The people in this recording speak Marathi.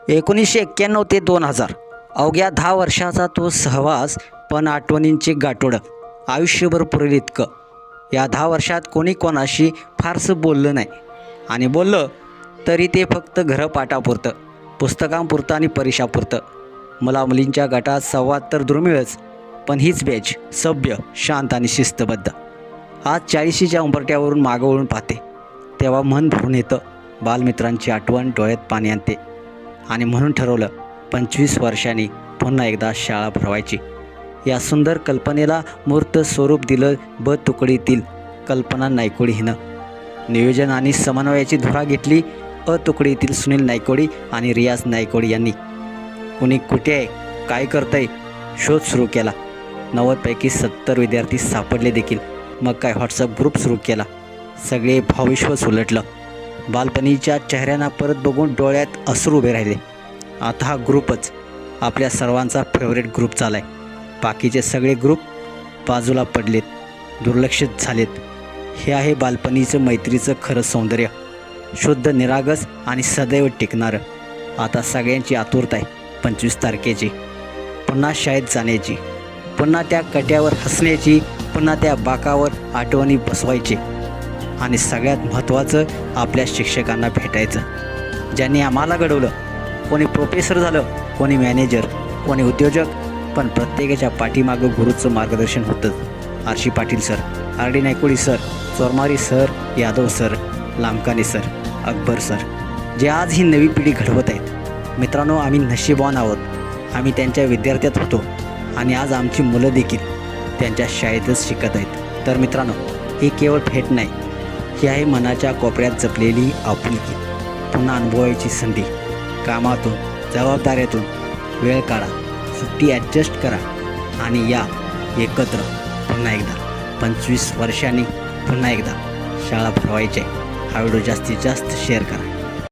1991 ते 2000 अवघ्या 10 वर्षाचा तो सहवास, पण आठवणींचे गाठोडं आयुष्यभर पुरेल इतकं. या 10 वर्षात कोणी कोणाशी फारसं बोललं नाही, आणि बोललं तरी ते फक्त घरपाठापुरतं, पुस्तकांपुरतं आणि परीक्षापुरतं. मुलामुलींच्या गटात संवाद तर दुर्मिळच, पण हीच बॅच सभ्य, शांत आणि शिस्तबद्ध. आज 40च्या उंबरठ्यावरून मागं वळून पाहते तेव्हा मन भरून येतं. बालमित्रांची आठवण डोळ्यात पाणी आणते, आणि म्हणून ठरवलं 25 वर्षांनी पुन्हा एकदा शाळा भरवायची. या सुंदर कल्पनेला मूर्त स्वरूप दिलं ब तुकडीतील कल्पना नायकोडी हिनं. नियोजन आणि समन्वयाची धुरा घेतली अ तुकडीतील सुनील नायकोडी आणि रियाज नायकोडी यांनी. कुणी कुठे आहे, काय करतंय, शोध सुरू केला. 90पैकी 70 विद्यार्थी सापडले देखील. मग काय व्हॉट्सअप ग्रुप सुरू केला. सगळे भावविश्वच उलटलं. बालपणीच्या चेहऱ्यांना परत बघून डोळ्यात अश्रू उभे राहिले. आता हा ग्रुपच आपल्या सर्वांचा फेवरेट ग्रुप झाला आहे. बाकीचे सगळे ग्रुप बाजूला पडलेत, दुर्लक्षित झालेत. हे आहे बालपणीचं मैत्रीचं खरं सौंदर्य, शुद्ध, निरागस आणि सदैव टिकणारं. आता सगळ्यांची आतुरता आहे 25 तारखेची, पुन्हा शाळेत जाण्याची, पुन्हा त्या कट्यावर हसण्याची, पुन्हा त्या बाकावर आठवणी बसवायची, आणि सगळ्यात महत्त्वाचं आपल्या शिक्षकांना भेटायचं, ज्यांनी आम्हाला घडवलं. कोणी प्रोफेसर झालं, कोणी मॅनेजर, कोणी उद्योजक, पण प्रत्येकाच्या पाठीमागं गुरुचं मार्गदर्शन होतं. Arshi Patil sir, R D Naikodi sir, Chormare sir, Yadav sir, Lamkane sir, Akbar sir, जे आज ही नवी पिढी घडवत आहेत. मित्रांनो, आम्ही नशीबवान आहोत. आम्ही त्यांच्या विद्यार्थ्यात होतो, आणि आज आमची मुलं देखील त्यांच्या शाळेतच शिकत आहेत. तर मित्रांनो, ही केवळ भेट नाही, ही आहे मनाच्या कोपऱ्यात जपलेली आपुलकी, पुन्हा अनुभवायची संधी. कामातून, जबाबदाऱ्यातून वेळ काढा, सुट्टी ॲडजस्ट करा, आणि या एकत्र पुन्हा एकदा 25 वर्षांनी पुन्हा एकदा शाळा भरवायची आहे. हा व्हिडिओ जास्तीत जास्त शेअर करा.